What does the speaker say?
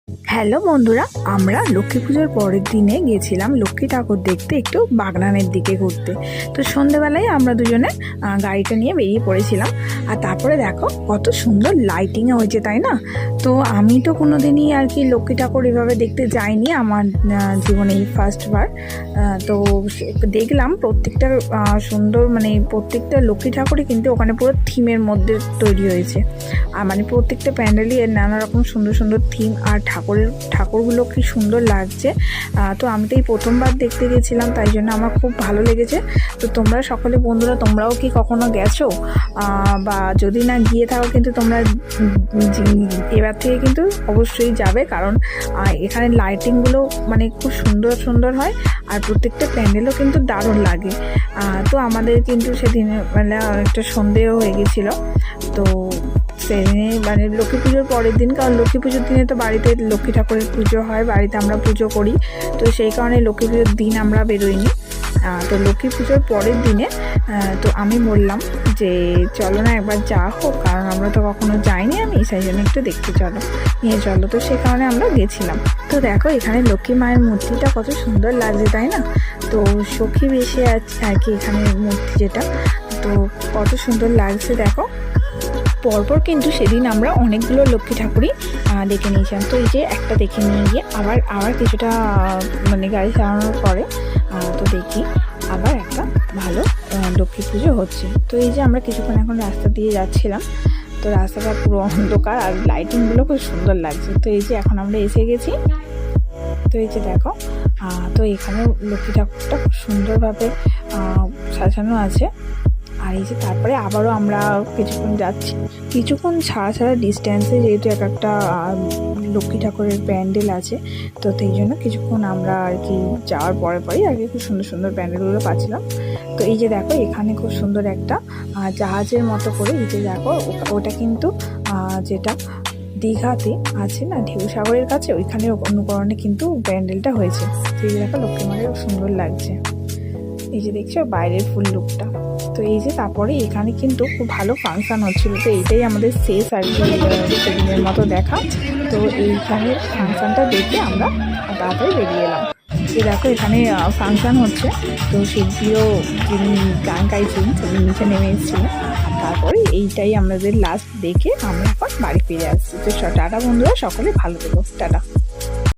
Hello বন্ধুরা, আমরা লক্ষ্মী পুজোর পরের দিনে গেছিলাম লক্ষ্মী ঠাকুর দেখতে একটু বাগনানের দিকে ঘুরতে। তো সন্ধেবেলায় আমরা দুজনে গাড়িটা নিয়ে বেরিয়ে পড়েছিলাম। আর তারপরে দেখো কত সুন্দর লাইটিংয়ে হয়েছে, তাই না? তো আমি তো কোনো দিনই আর কি লক্ষ্মী ঠাকুর এভাবে দেখতে যাইনি, আমার জীবনে এই ফার্স্টবার। তো দেখলাম প্রত্যেকটা সুন্দর, মানে প্রত্যেকটা লক্ষ্মী ঠাকুরই কিন্তু ওখানে পুরো থিমের মধ্যে তৈরি হয়েছে। আর মানে প্রত্যেকটা প্যান্ডেলই এর নানা রকম সুন্দর সুন্দর থিম, আর ঠাকুরগুলো কি সুন্দর লাগছে। তো আমি তো এই প্রথমবার দেখতে গেছিলাম, তাই জন্য আমার খুব ভালো লেগেছে। তো তোমরা সকলে বন্ধুরা, তোমরাও কি কখনো গেছো? বা যদি না গিয়ে থাকো কিন্তু তোমরা এবার থেকে কিন্তু অবশ্যই যাবে, কারণ এখানে লাইটিংগুলো মানে খুব সুন্দর সুন্দর হয়, আর প্রত্যেকটা প্যান্ডেলও কিন্তু দারুণ লাগে। তো আমাদের কিন্তু সেদিন মানে একটা সন্দেহ হয়ে গেছিলো। তো সেদিনে মানে লক্ষ্মী পুজোর পরের দিন, কারণ লক্ষ্মী পুজোর দিনে তো বাড়িতে লক্ষ্মী ঠাকুরের পুজো হয়, বাড়িতে আমরা পুজো করি। তো সেই কারণে লক্ষ্মী পুজোর দিন আমরা বেরোইনি। তো লক্ষ্মী পুজোর পরের দিনে তো আমি বললাম যে চলো না একবার যা হোক, কারণ আমরা তো কখনো যাইনি, আমি সেই জন্য একটু দেখতে নিয়ে চলো। তো সে কারণে আমরা গেছিলাম। তো দেখো এখানে লক্ষ্মী মায়ের মূর্তিটা কত সুন্দর লাগছে, তাই না? তো সখী বেশি আর কি এখানে মূর্তি যেটা, তো কত সুন্দর লাগছে দেখো। পরপর কিন্তু সেদিন আমরা অনেকগুলো লক্ষ্মী ঠাকুরই দেখে নিয়েছিলাম। তো এই যে একটা দেখে নিয়ে গিয়ে আবার কিছুটা মানে গাড়ি চালানোর পরে তো দেখি আবার একটা ভালো লক্ষ্মী পুজো হচ্ছে। তো এই যে আমরা কিছুক্ষণ এখন রাস্তা দিয়ে যাচ্ছিলাম, তো রাস্তাটা পুরো অন্ধকার আর লাইটিংগুলো খুব সুন্দর লাগছে। তো এই যে এখন আমরা এসে গেছি। তো এই যে দেখো, তো এখানে লক্ষ্মী ঠাকুরটা খুব সুন্দরভাবে সাজানো আছে। আর এই যে তারপরে আবারও আমরা কিছুক্ষণ যাচ্ছি, কিছুক্ষণ ছাড়া ডিস্ট্যান্সে, যেহেতু একটা লক্ষ্মী ঠাকুরের প্যান্ডেল আছে। তো সেই জন্য কিছুক্ষণ আমরা আর কি যাওয়ার পরেই আর কি খুব সুন্দর সুন্দর প্যান্ডেলগুলো পাচ্ছিলাম। তো এই যে দেখো এখানে খুব সুন্দর একটা জাহাজের মতো করে, এই যে দেখো ওটা কিন্তু যেটা দীঘাতে আছে না, ঢেউসাগরের কাছে, ওইখানে অনুকরণে কিন্তু প্যান্ডেলটা হয়েছে। তো এই যে দেখো লক্ষ্মী মায়ের সুন্দর লাগছে, এই যে দেখছো বাইরের ফুল লুকটা। তো এই যে তারপরে এখানে কিন্তু খুব ভালো ফাংশান হচ্ছিল। তো এইটাই আমাদের শেষ আর কি সেদিনের মতো দেখা। তো এইখানে ফাংশানটা দেখে আমরা তাড়াতাড়ি বেরিয়ে এলাম। যে দেখো এখানে ফাংশান হচ্ছে, তো শিল্পীও যিনি গান গাইছিলেন তিনি নিচে নেমে এসেছিলেন। তারপরে এইটাই আমাদের লাস্ট দেখে আমরা এখন বাড়ি ফিরে আসছি। তো টাটা বন্ধুরা, সকলে ভালো থেকো, টাটা।